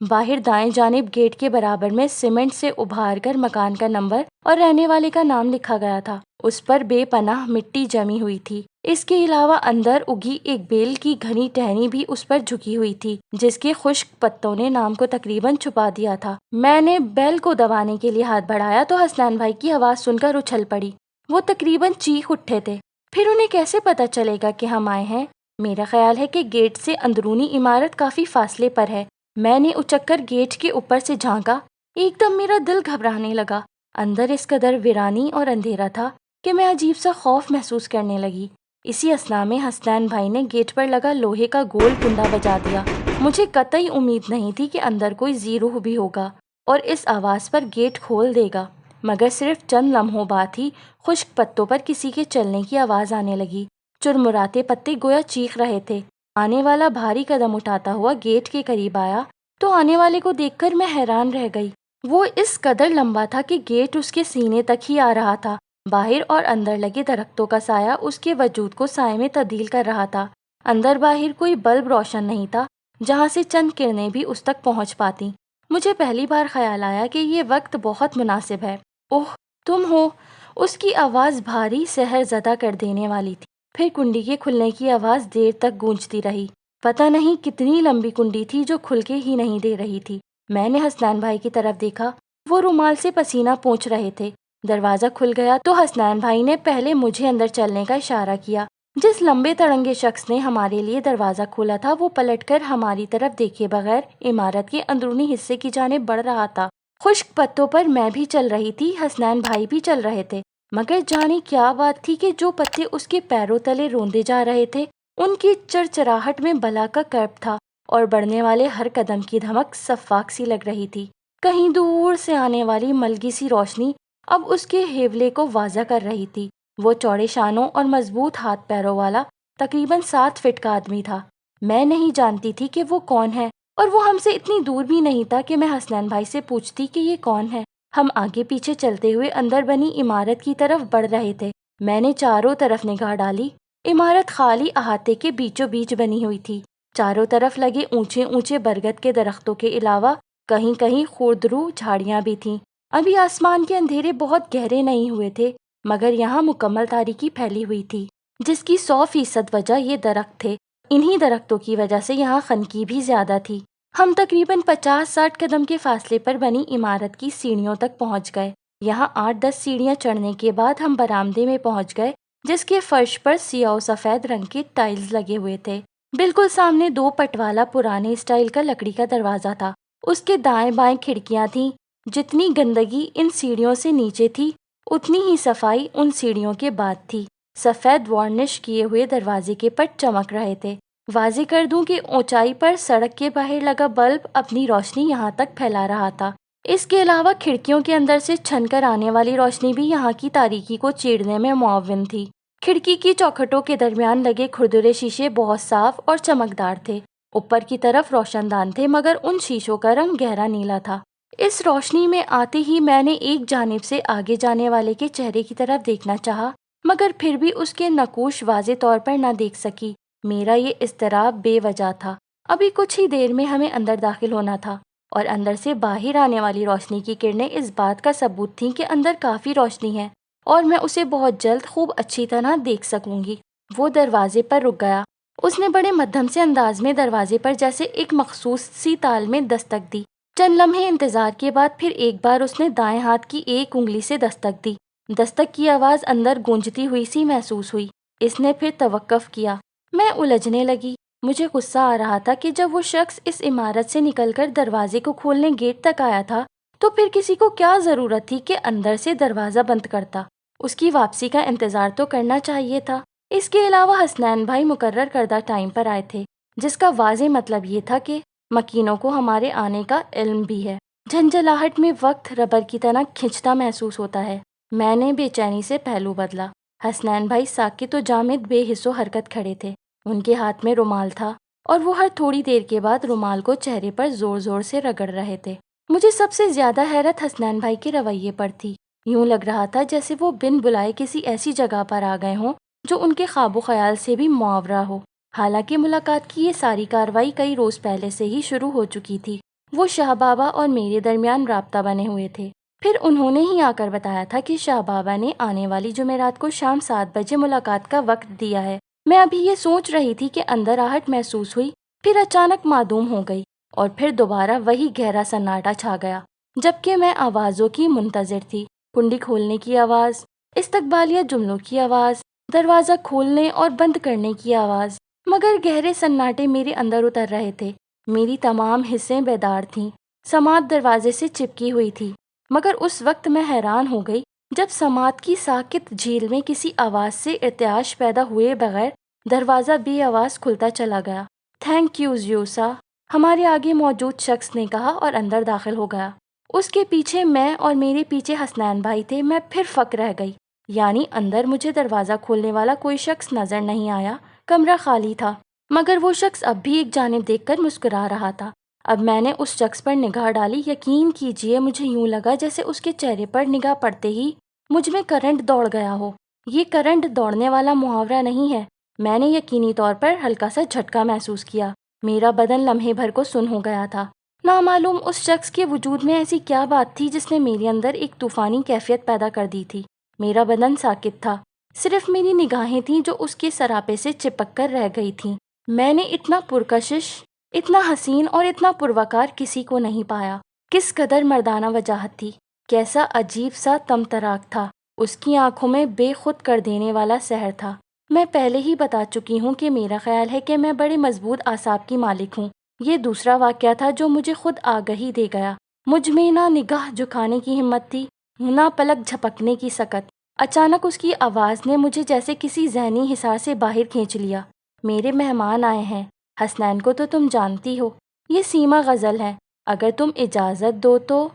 باہر دائیں جانب گیٹ کے برابر میں سیمنٹ سے ابھار کر مکان کا نمبر اور رہنے والے کا نام لکھا گیا تھا۔ اس پر بے پناہ مٹی جمی ہوئی تھی۔ اس کے علاوہ اندر اگی ایک بیل کی گھنی ٹہنی بھی اس پر جھکی ہوئی تھی، جس کے خشک پتوں نے نام کو تقریباً چھپا دیا تھا۔ میں نے بیل کو دبانے کے لیے ہاتھ بڑھایا تو حسنین بھائی کی آواز سن کر اچھل پڑی۔ وہ تقریباً چیخ اٹھے تھے۔ پھر انہیں کیسے پتا چلے گا کہ ہم آئے ہیں؟ میرا خیال ہے کہ گیٹ سے اندرونی عمارت کافی فاصلے پر ہے۔ میں نے اچک کر گیٹ کے اوپر سے جھانکا۔ ایک دم میرا دل گھبرانے لگا۔ اندر اس قدر ویرانی اور اندھیرا تھا کہ میں عجیب سا خوف محسوس کرنے لگی۔ اسی اثنا میں حسنین بھائی نے گیٹ پر لگا لوہے کا گول کنڈا بجا دیا۔ مجھے قطعی امید نہیں تھی کہ اندر کوئی ذی روح بھی ہوگا اور اس آواز پر گیٹ کھول دے گا، مگر صرف چند لمحوں بعد ہی خشک پتوں پر کسی کے چلنے کی آواز آنے لگی۔ چرمراتے پتے گویا چیخ رہے تھے۔ آنے والا بھاری قدم اٹھاتا ہوا گیٹ کے قریب آیا تو آنے والے کو دیکھ کر میں حیران رہ گئی۔ وہ اس قدر لمبا تھا کہ گیٹ اس کے سینے تک ہی آ رہا تھا۔ باہر اور اندر لگے درختوں کا سایہ اس کے وجود کو سائے میں تبدیل کر رہا تھا۔ اندر باہر کوئی بلب روشن نہیں تھا جہاں سے چند کرنیں بھی اس تک پہنچ پاتی۔ مجھے پہلی بار خیال آیا کہ یہ وقت بہت مناسب ہے۔ اوہ تم ہو؟ اس کی آواز بھاری سحر زدہ کر دینے والی تھی۔ پھر کنڈی کے کھلنے کی آواز دیر تک گونجتی رہی۔ پتہ نہیں کتنی لمبی کنڈی تھی جو کھل کے ہی نہیں دے رہی تھی۔ میں نے حسنین بھائی کی طرف دیکھا۔ وہ رومال سے پسینہ پونچھ رہے تھے۔ دروازہ کھل گیا تو حسنین بھائی نے پہلے مجھے اندر چلنے کا اشارہ کیا۔ جس لمبے تڑنگے شخص نے ہمارے لیے دروازہ کھولا تھا وہ پلٹ کر ہماری طرف دیکھے بغیر عمارت کے اندرونی حصے کی جانب بڑھ رہا تھا۔ خشک پتوں پر میں بھی چل رہی تھی، حسنین بھائی بھی چل رہے تھے، مگر جانے کیا بات تھی کہ جو پتے اس کے پیروں تلے روندے جا رہے تھے ان کی چرچراہٹ میں بلا کا کرب تھا اور بڑھنے والے ہر قدم کی دھمک سفاک سی لگ رہی تھی۔ کہیں دور سے آنے والی ملگی سی روشنی اب اس کے ہیولے کو واضح کر رہی تھی۔ وہ چوڑے شانوں اور مضبوط ہاتھ پیروں والا تقریباً 7 فٹ کا آدمی تھا۔ میں نہیں جانتی تھی کہ وہ کون ہے اور وہ ہم سے اتنی دور بھی نہیں تھا کہ میں حسنین بھائی سے پوچھتی کہ یہ کون ہے۔ ہم آگے پیچھے چلتے ہوئے اندر بنی عمارت کی طرف بڑھ رہے تھے۔ میں نے چاروں طرف نگاہ ڈالی۔ عمارت خالی احاطے کے بیچوں بیچ بنی ہوئی تھی۔ چاروں طرف لگے اونچے اونچے برگد کے درختوں کے علاوہ کہیں کہیں خوردرو جھاڑیاں بھی تھیں۔ ابھی آسمان کے اندھیرے بہت گہرے نہیں ہوئے تھے، مگر یہاں مکمل تاریکی پھیلی ہوئی تھی، جس کی 100% وجہ یہ درخت تھے۔ انہی درختوں کی وجہ سے یہاں خنکی بھی زیادہ تھی۔ ہم تقریباً 50-60 قدم کے فاصلے پر بنی عمارت کی سیڑھیوں تک پہنچ گئے۔ یہاں 8-10 سیڑھیاں چڑھنے کے بعد ہم برآمدے میں پہنچ گئے، جس کے فرش پر سیاہ و سفید رنگ کے ٹائلز لگے ہوئے تھے۔ بالکل سامنے 2 پٹ والا پرانے اسٹائل کا لکڑی کا دروازہ تھا۔ اس کے دائیں بائیں کھڑکیاں تھیں۔ جتنی گندگی ان سیڑھیوں سے نیچے تھی اتنی ہی صفائی ان سیڑھیوں کے بعد تھی۔ سفید وارنش کیے ہوئے دروازے کے پٹ چمک رہے تھے۔ واضح کر دوں کہ اونچائی پر سڑک کے باہر لگا بلب اپنی روشنی یہاں تک پھیلا رہا تھا۔ اس کے علاوہ کھڑکیوں کے اندر سے چھن کر آنے والی روشنی بھی یہاں کی تاریکی کو چیرنے میں معاون تھی۔ کھڑکی کی چوکھٹوں کے درمیان لگے کھردرے شیشے بہت صاف اور چمکدار تھے۔ اوپر کی طرف روشن دان تھے، مگر ان شیشوں کا رنگ گہرا نیلا تھا۔ اس روشنی میں آتے ہی میں نے ایک جانب سے آگے جانے والے کے چہرے کی طرف دیکھنا چاہا، مگر پھر بھی اس کے نقوش واضح طور پر نہ دیکھ سکی۔ میرا یہ اضطراب بے وجہ تھا۔ ابھی کچھ ہی دیر میں ہمیں اندر داخل ہونا تھا اور اندر سے باہر آنے والی روشنی کی کرنیں اس بات کا ثبوت تھیں کہ اندر کافی روشنی ہے اور میں اسے بہت جلد خوب اچھی طرح دیکھ سکوں گی۔ وہ دروازے پر رک گیا۔ اس نے بڑے مدھم سے انداز میں دروازے پر جیسے ایک مخصوص سی تال میں دستک دی۔ چند لمحے انتظار کے بعد پھر ایک بار اس نے دائیں ہاتھ کی ایک انگلی سے دستک دی۔ دستک کی آواز اندر گونجتی ہوئی سی محسوس ہوئی۔ اس نے پھر توقف کیا۔ میں الجھنے لگی۔ مجھے غصہ آ رہا تھا کہ جب وہ شخص اس عمارت سے نکل کر دروازے کو کھولنے گیٹ تک آیا تھا تو پھر کسی کو کیا ضرورت تھی کہ اندر سے دروازہ بند کرتا۔ اس کی واپسی کا انتظار تو کرنا چاہیے تھا۔ اس کے علاوہ حسنین بھائی مقرر کردہ ٹائم پر آئے تھے، جس کا واضح مطلب یہ تھا کہ مکینوں کو ہمارے آنے کا علم بھی ہے۔ جھنجھلاہٹ میں وقت ربر کی طرح کھنچتا محسوس ہوتا ہے۔ میں نے بے چینی سے پہلو بدلا۔ حسنین بھائی ساکت و جامد بے حس و حرکت کھڑے تھے۔ ان کے ہاتھ میں رومال تھا اور وہ ہر تھوڑی دیر کے بعد رومال کو چہرے پر زور زور سے رگڑ رہے تھے۔ مجھے سب سے زیادہ حیرت حسنین بھائی کے رویے پر تھی۔ یوں لگ رہا تھا جیسے وہ بن بلائے کسی ایسی جگہ پر آ گئے ہوں جو ان کے خواب و خیال سے بھی معاورہ ہو، حالانکہ ملاقات کی یہ ساری کاروائی کئی روز پہلے سے ہی شروع ہو چکی تھی۔ وہ شاہ بابا اور میرے درمیان رابطہ بنے ہوئے تھے۔ پھر انہوں نے ہی آ کر بتایا تھا کہ شاہ بابا نے آنے والی جمعرات کو شام 7 بجے ملاقات کا وقت دیا ہے۔ میں ابھی یہ سوچ رہی تھی کہ اندر آہٹ محسوس ہوئی، پھر اچانک معدوم ہو گئی، اور پھر دوبارہ وہی گہرا سناٹا چھا گیا، جبکہ میں آوازوں کی منتظر تھی۔ کنڈی کھولنے کی آواز، استقبالیہ جملوں کی آواز، دروازہ کھولنے اور بند کرنے کی آواز، مگر گہرے سناٹے میرے اندر اتر رہے تھے۔ میری تمام حصیں بیدار تھیں، سماعت دروازے سے چپکی ہوئی تھی، مگر اس وقت میں حیران ہو گئی جب سماعت کی ساکت جھیل میں کسی آواز سے ارتعاش پیدا ہوئے بغیر دروازہ بے آواز کھلتا چلا گیا۔ تھینک یو زیوسا، ہمارے آگے موجود شخص نے کہا اور اندر داخل ہو گیا۔ اس کے پیچھے میں اور میرے پیچھے حسنین بھائی تھے۔ میں پھر فک رہ گئی، یعنی اندر مجھے دروازہ کھولنے والا کوئی شخص نظر نہیں آیا، کمرہ خالی تھا، مگر وہ شخص اب بھی ایک جانب دیکھ کر مسکرا رہا تھا۔ اب میں نے اس شخص پر نگاہ ڈالی۔ یقین کیجئے مجھے یوں لگا جیسے اس کے چہرے پر نگاہ پڑتے ہی مجھ میں کرنٹ دوڑ گیا ہو۔ یہ کرنٹ دوڑنے والا محاورہ نہیں ہے، میں نے یقینی طور پر ہلکا سا جھٹکا محسوس کیا۔ میرا بدن لمحے بھر کو سن ہو گیا تھا۔ نامعلوم اس شخص کے وجود میں ایسی کیا بات تھی جس نے میرے اندر ایک طوفانی کیفیت پیدا کر دی تھی۔ میرا بدن ساکت تھا، صرف میری نگاہیں تھیں جو اس کے سراپے سے چپک کر رہ گئی تھیں۔ میں نے اتنا پرکشش، اتنا حسین اور اتنا پروقار کسی کو نہیں پایا۔ کس قدر مردانہ وجاہت تھی، کیسا عجیب سا تمطراق تھا، اس کی آنکھوں میں بے خود کر دینے والا سحر تھا۔ میں پہلے ہی بتا چکی ہوں کہ میرا خیال ہے کہ میں بڑے مضبوط اعصاب کی مالک ہوں۔ یہ دوسرا واقعہ تھا جو مجھے خود آگہی دے گیا۔ مجھ میں نہ نگاہ جھکانے کی ہمت تھی، نہ پلک جھپکنے کی سکت۔ اچانک اس کی آواز نے مجھے جیسے کسی ذہنی حصار سے باہر کھینچ لیا۔ میرے مہمان آئے ہیں، حسنین کو تو تم جانتی ہو، یہ سیما غزل ہے، اگر تم اجازت دو تو۔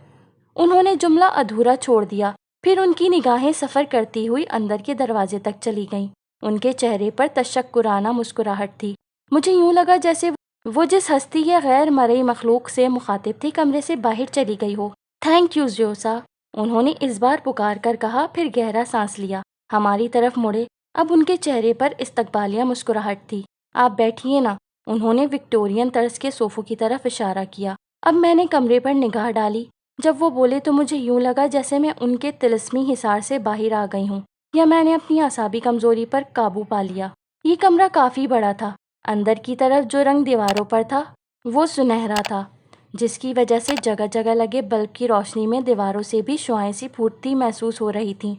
انہوں نے جملہ ادھورا چھوڑ دیا، پھر ان کی نگاہیں سفر کرتی ہوئی اندر کے دروازے تک چلی گئیں۔ ان کے چہرے پر تشکرانہ مسکراہٹ تھی۔ مجھے یوں لگا جیسے وہ جس ہستی یا غیر مرئی مخلوق سے مخاطب تھی کمرے سے باہر چلی گئی ہو۔ تھینک یو زیوسا، انہوں نے اس بار پکار کر کہا، پھر گہرا سانس لیا، ہماری طرف مڑے۔ اب ان کے چہرے پر استقبالیہ مسکراہٹ تھی۔ آپ بیٹھیے نا، انہوں نے وکٹورین طرز کے صوفوں کی طرف اشارہ کیا۔ اب میں نے کمرے پر نگاہ ڈالی۔ جب وہ بولے تو مجھے یوں لگا جیسے میں ان کے طلسمی حصار سے باہر آ گئی ہوں، یا میں نے اپنی اعصابی کمزوری پر قابو پا لیا۔ یہ کمرہ کافی بڑا تھا۔ اندر کی طرف جو رنگ دیواروں پر تھا وہ سنہرا تھا، جس کی وجہ سے جگہ جگہ لگے بلب کی روشنی میں دیواروں سے بھی شعاعیں سی پھوٹتی محسوس ہو رہی تھیں۔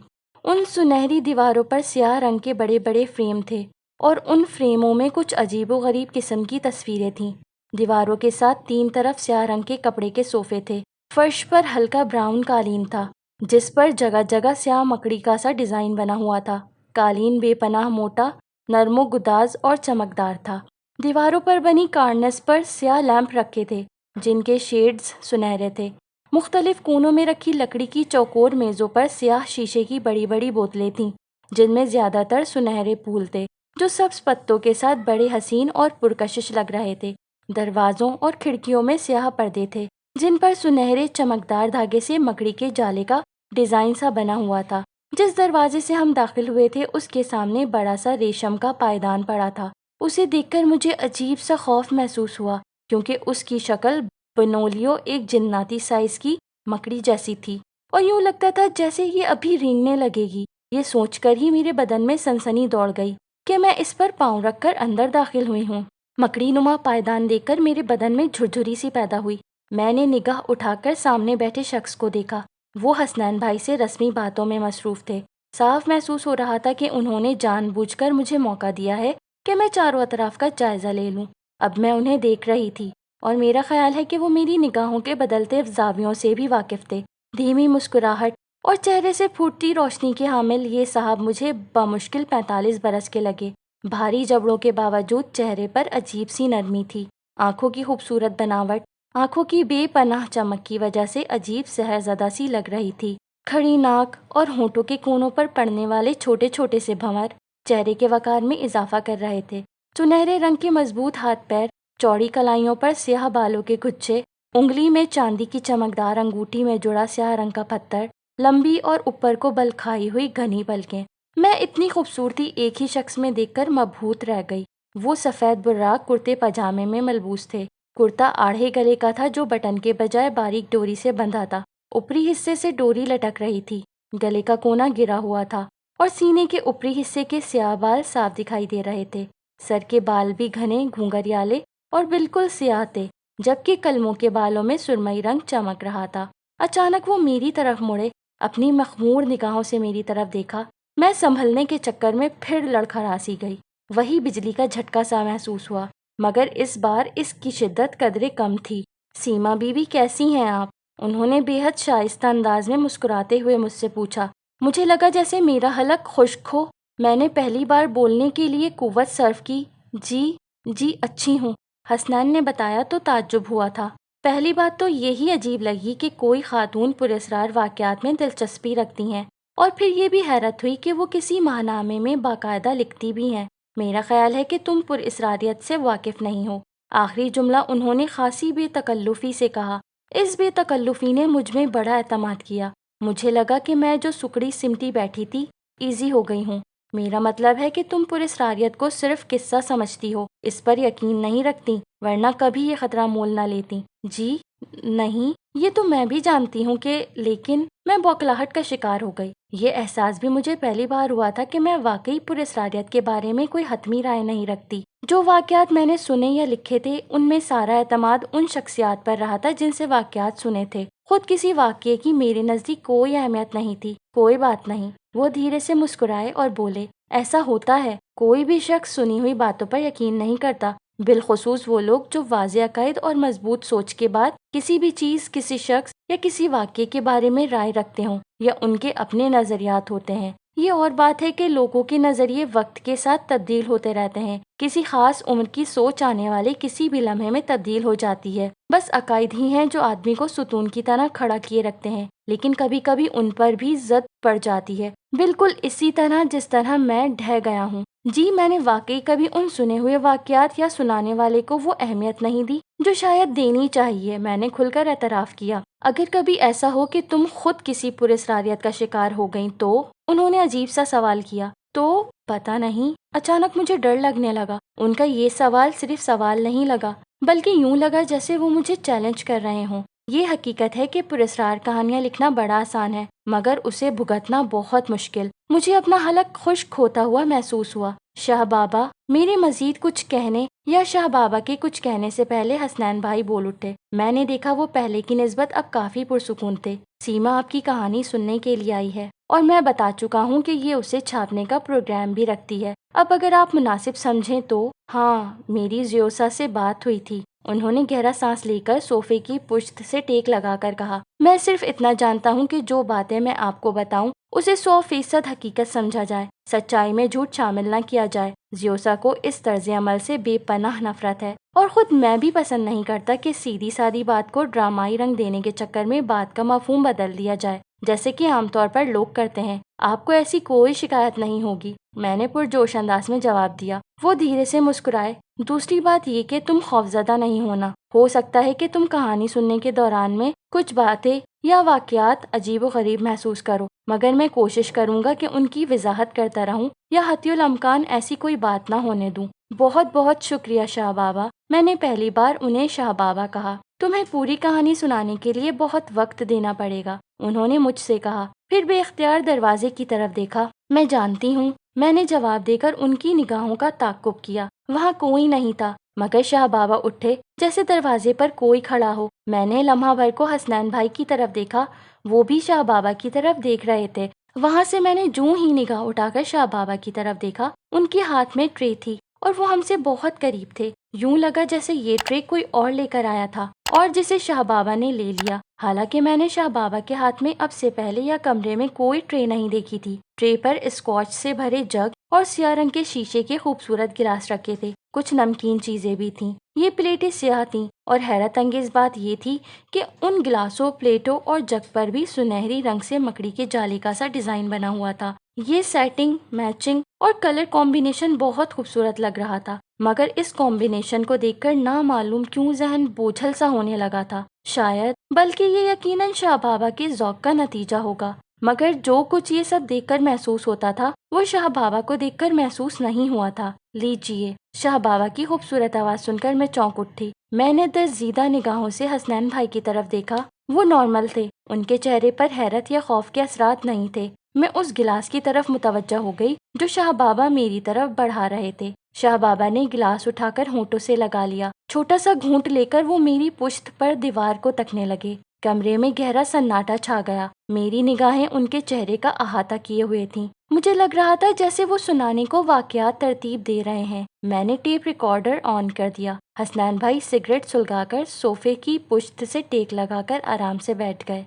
ان سنہری دیواروں پر سیاہ رنگ کے بڑے بڑے فریم تھے، اور ان فریموں میں کچھ عجیب و غریب قسم کی تصویریں تھیں۔ دیواروں کے ساتھ 3 طرف سیاہ رنگ کے کپڑے کے صوفے تھے۔ فرش پر ہلکا براؤن قالین تھا، جس پر جگہ جگہ سیاہ مکڑی کا سا ڈیزائن بنا ہوا تھا۔ قالین بے پناہ موٹا، نرم و گداز اور چمکدار تھا۔ دیواروں پر بنی کارنس پر سیاہ لیمپ رکھے تھے، جن کے شیڈز سنہرے تھے۔ مختلف کونوں میں رکھی لکڑی کی چوکور میزوں پر سیاہ شیشے کی بڑی بڑی بوتلیں تھیں، جن میں زیادہ تر سنہرے پھول تھے، جو سبز پتوں کے ساتھ بڑے حسین اور پرکشش لگ رہے تھے۔ دروازوں اور کھڑکیوں میں سیاہ پردے تھے، جن پر سنہرے چمکدار دھاگے سے مکڑی کے جالے کا ڈیزائن سا بنا ہوا تھا۔ جس دروازے سے ہم داخل ہوئے تھے اس کے سامنے بڑا سا ریشم کا پائیدان پڑا تھا۔ اسے دیکھ کر مجھے عجیب سا خوف محسوس ہوا، کیونکہ اس کی شکل بنولیو ایک جناتی سائز کی مکڑی جیسی تھی، اور یوں لگتا تھا جیسے یہ ابھی رینگنے لگے گی۔ یہ سوچ کر ہی میرے بدن میں سنسنی دوڑ گئی کہ میں اس پر پاؤں رکھ کر اندر داخل ہوئی ہوں۔ مکڑی نما پائیدان دیکھ کر میرے بدن میں جھرجھری سی پیدا ہوئی۔ میں نے نگاہ اٹھا کر سامنے بیٹھے شخص کو دیکھا۔ وہ حسنین بھائی سے رسمی باتوں میں مصروف تھے۔ صاف محسوس ہو رہا تھا کہ انہوں نے جان بوجھ کر مجھے موقع دیا ہے کہ میں چاروں اطراف کا جائزہ لے لوں۔ اب میں انہیں دیکھ رہی تھی، اور میرا خیال ہے کہ وہ میری نگاہوں کے بدلتے زاویوں سے بھی واقف تھے۔ دھیمی مسکراہٹ اور چہرے سے پھوٹتی روشنی کے حامل یہ صاحب مجھے بمشکل 45 برس کے لگے۔ بھاری جبڑوں کے باوجود چہرے پر عجیب سی نرمی تھی۔ آنکھوں کی خوبصورت بناوٹ آنکھوں کی بے پناہ چمک کی وجہ سے عجیب سحر زدہ سی لگ رہی تھی۔ کھڑی ناک اور ہونٹوں کے کونوں پر پڑنے والے چھوٹے چھوٹے سے بھنور چہرے کے وقار میں اضافہ کر رہے تھے۔ سنہرے رنگ کے مضبوط ہاتھ پیر، چوڑی کلائیوں پر سیاہ بالوں کے گچھے، انگلی میں چاندی کی چمکدار انگوٹھی میں جڑا سیاہ رنگ کا پتھر، لمبی اور اوپر کو بل کھائی ہوئی گھنی پلکیں۔ میں اتنی خوبصورتی ایک ہی شخص میں دیکھ کر مبہوت رہ گئی۔ وہ سفید براق کرتے پاجامے میں ملبوس تھے، کرتا آڑھے گلے کا تھا جو بٹن کے بجائے باریک ڈوری سے بندھا تھا۔ اوپری حصے سے ڈوری لٹک رہی تھی، گلے کا کونا گرا ہوا تھا اور سینے کے اوپری حصے کے سیاہ بال صاف دکھائی دے رہے تھے۔ سر کے بال بھی گھنے گھونگھریالے اور بالکل سیاہ تھے، جبکہ کلموں کے بالوں میں سرمئی رنگ چمک رہا تھا۔ اچانک وہ میری طرف مڑے، اپنی مخمور نگاہوں سے میری طرف دیکھا۔ میں سنبھلنے کے چکر میں پھر لڑکھڑاسی گئی۔ وہی بجلی کا جھٹکا سا محسوس ہوا، مگر اس بار اس کی شدت قدرے کم تھی۔ سیما بی بی کیسی ہیں آپ؟ انہوں نے بے حد شائستہ انداز میں مسکراتے ہوئے مجھ سے پوچھا۔ مجھے لگا جیسے میرا حلق خشک ہو۔ میں نے پہلی بار بولنے کے لیے قوت صرف کی۔ جی اچھی ہوں، حسنین نے بتایا تو تعجب ہوا تھا۔ پہلی بات تو یہی عجیب لگی کہ کوئی خاتون پراسرار واقعات میں دلچسپی رکھتی ہیں، اور پھر یہ بھی حیرت ہوئی کہ وہ کسی ماہنامے میں باقاعدہ لکھتی بھی ہیں۔ میرا خیال ہے کہ تم پراسراریت سے واقف نہیں ہو۔ آخری جملہ انہوں نے خاصی بے تکلفی سے کہا۔ اس بے تکلفی نے مجھ میں بڑا اعتماد کیا۔ مجھے لگا کہ میں جو سکڑی سمٹی بیٹھی تھی ایزی ہو گئی ہوں۔ میرا مطلب ہے کہ تم پراسراریت کو صرف قصہ سمجھتی ہو، اس پر یقین نہیں رکھتی، ورنہ کبھی یہ خطرہ مول نہ لیتی۔ جی نہیں، یہ تو میں بھی جانتی ہوں کہ، لیکن میں بوکھلاہٹ کا شکار ہو گئی۔ یہ احساس بھی مجھے پہلی بار ہوا تھا کہ میں واقعی پراسراریت کے بارے میں کوئی حتمی رائے نہیں رکھتی۔ جو واقعات میں نے سنے یا لکھے تھے ان میں سارا اعتماد ان شخصیات پر رہا تھا جن سے واقعات سنے تھے۔ خود کسی واقعے کی میرے نزدیک کوئی اہمیت نہیں تھی۔ کوئی بات نہیں، وہ دھیرے سے مسکرائے اور بولے، ایسا ہوتا ہے، کوئی بھی شخص سنی ہوئی باتوں پر یقین نہیں کرتا، بالخصوص وہ لوگ جو واضح عقائد اور مضبوط سوچ کے بعد کسی بھی چیز، کسی شخص یا کسی واقعے کے بارے میں رائے رکھتے ہوں یا ان کے اپنے نظریات ہوتے ہیں۔ یہ اور بات ہے کہ لوگوں کے نظریے وقت کے ساتھ تبدیل ہوتے رہتے ہیں۔ کسی خاص عمر کی سوچ آنے والے کسی بھی لمحے میں تبدیل ہو جاتی ہے۔ بس عقائد ہی ہیں جو آدمی کو ستون کی طرح کھڑا کیے رکھتے ہیں، لیکن کبھی کبھی ان پر بھی زد پڑ جاتی ہے، بالکل اسی طرح جس طرح میں ڈھہ گیا ہوں۔ جی میں نے واقعی کبھی ان سنے ہوئے واقعات یا سنانے والے کو وہ اہمیت نہیں دی جو شاید دینی چاہیے، میں نے کھل کر اعتراف کیا۔ اگر کبھی ایسا ہو کہ تم خود کسی پراسراریت کا شکار ہو گئیں تو؟ انہوں نے عجیب سا سوال کیا۔ تو پتہ نہیں، اچانک مجھے ڈر لگنے لگا۔ ان کا یہ سوال صرف سوال نہیں لگا، بلکہ یوں لگا جیسے وہ مجھے چیلنج کر رہے ہوں۔ یہ حقیقت ہے کہ پراسرار کہانیاں لکھنا بڑا آسان ہے، مگر اسے بھگتنا بہت مشکل۔ مجھے اپنا حلق خشک ہوتا ہوا محسوس ہوا۔ شاہ بابا، میرے مزید کچھ کہنے یا شاہ بابا کے کچھ کہنے سے پہلے حسنین بھائی بول اٹھے۔ میں نے دیکھا وہ پہلے کی نسبت اب کافی پرسکون تھے۔ سیما آپ کی کہانی سننے کے لیے آئی ہے، اور میں بتا چکا ہوں کہ یہ اسے چھاپنے کا پروگرام بھی رکھتی ہے۔ اب اگر آپ مناسب سمجھیں تو۔ ہاں، میری زیوسا سے بات ہوئی تھی۔ انہوں نے گہرا سانس لے کر صوفے کی پشت سے ٹیک لگا کر کہا، میں صرف اتنا جانتا ہوں کہ جو باتیں میں آپ کو بتاؤں اسے 100% حقیقت سمجھا جائے، سچائی میں جھوٹ شامل نہ کیا جائے۔ زیوسا کو اس طرز عمل سے بے پناہ نفرت ہے، اور خود میں بھی پسند نہیں کرتا کہ سیدھی سادی بات کو ڈرامائی رنگ دینے کے چکر میں بات کا مفہوم بدل دیا جائے، جیسے کہ عام طور پر لوگ کرتے ہیں۔ آپ کو ایسی کوئی شکایت نہیں ہوگی، میں نے پرجوش انداز میں جواب دیا۔ وہ دھیرے سے مسکرائے۔ دوسری بات یہ کہ تم خوفزدہ نہیں ہونا۔ ہو سکتا ہے کہ تم کہانی سننے کے دوران میں کچھ باتیں یا واقعات عجیب و غریب محسوس کرو، مگر میں کوشش کروں گا کہ ان کی وضاحت کرتا رہوں یا حتی الامکان ایسی کوئی بات نہ ہونے دوں۔ بہت بہت شکریہ شاہ بابا، میں نے پہلی بار انہیں شاہ بابا کہا۔ تمہیں پوری کہانی سنانے کے لیے بہت وقت دینا پڑے گا، انہوں نے مجھ سے کہا، پھر بے اختیار دروازے کی طرف دیکھا۔ میں جانتی ہوں، میں نے جواب دے کر ان کی نگاہوں کا تعقب کیا۔ وہاں کوئی نہیں تھا، مگر شاہ بابا اٹھے جیسے دروازے پر کوئی کھڑا ہو۔ میں نے لمحہ بھر کو حسنین بھائی کی طرف دیکھا، وہ بھی شاہ بابا کی طرف دیکھ رہے تھے۔ وہاں سے میں نے جوں ہی نگاہ اٹھا کر شاہ بابا کی طرف دیکھا، ان کے ہاتھ میں ٹرے تھی اور وہ ہم سے بہت قریب تھے۔ یوں لگا جیسے یہ ٹرے کوئی اور لے کر آیا تھا اور جسے شاہ بابا نے لے لیا، حالانکہ میں نے شاہ بابا کے ہاتھ میں اب سے پہلے یا کمرے میں کوئی ٹرے نہیں دیکھی تھی۔ ٹرے پر اسکاچ سے بھرے جگ اور سیاہ رنگ کے شیشے کے خوبصورت گلاس رکھے تھے، کچھ نمکین چیزیں بھی تھیں۔ یہ پلیٹیں سیاہ تھیں، اور حیرت انگیز بات یہ تھی کہ ان گلاسوں، پلیٹوں اور جگ پر بھی سنہری رنگ سے مکڑی کے جالے کا سا ڈیزائن بنا ہوا تھا۔ یہ سیٹنگ، میچنگ اور کلر کمبینیشن بہت خوبصورت لگ رہا تھا، مگر اس کمبینیشن کو دیکھ کر نامعلوم کیوں ذہن بوجھل سا ہونے لگا تھا۔ شاید، بلکہ یہ یقیناً شاہ بابا کے ذوق کا نتیجہ ہوگا، مگر جو کچھ یہ سب دیکھ کر محسوس ہوتا تھا وہ شاہ بابا کو دیکھ کر محسوس نہیں ہوا تھا۔ لیجیے۔ شاہ بابا کی خوبصورت آواز سن کر میں چونک اٹھی۔ میں نے درزیدہ نگاہوں سے حسنین بھائی کی طرف دیکھا۔ وہ نارمل تھے، ان کے چہرے پر حیرت یا خوف کے اثرات نہیں تھے۔ میں اس گلاس کی طرف متوجہ ہو گئی جو شاہ بابا میری طرف بڑھا رہے تھے۔ شاہ بابا نے گلاس اٹھا کر ہونٹوں سے لگا لیا۔ چھوٹا سا گھونٹ لے کر وہ میری پشت پر دیوار کو تکنے لگے۔ کمرے میں گہرا سناٹا چھا گیا۔ میری نگاہیں ان کے چہرے کا احاطہ کیے ہوئے تھیں۔ مجھے لگ رہا تھا جیسے وہ سنانے کو واقعات ترتیب دے رہے ہیں۔ میں نے ٹیپ ریکارڈر آن کر دیا۔ حسنین بھائی سگریٹ سلگا کر صوفے کی پشت سے ٹیک لگا کر آرام سے بیٹھ گئے۔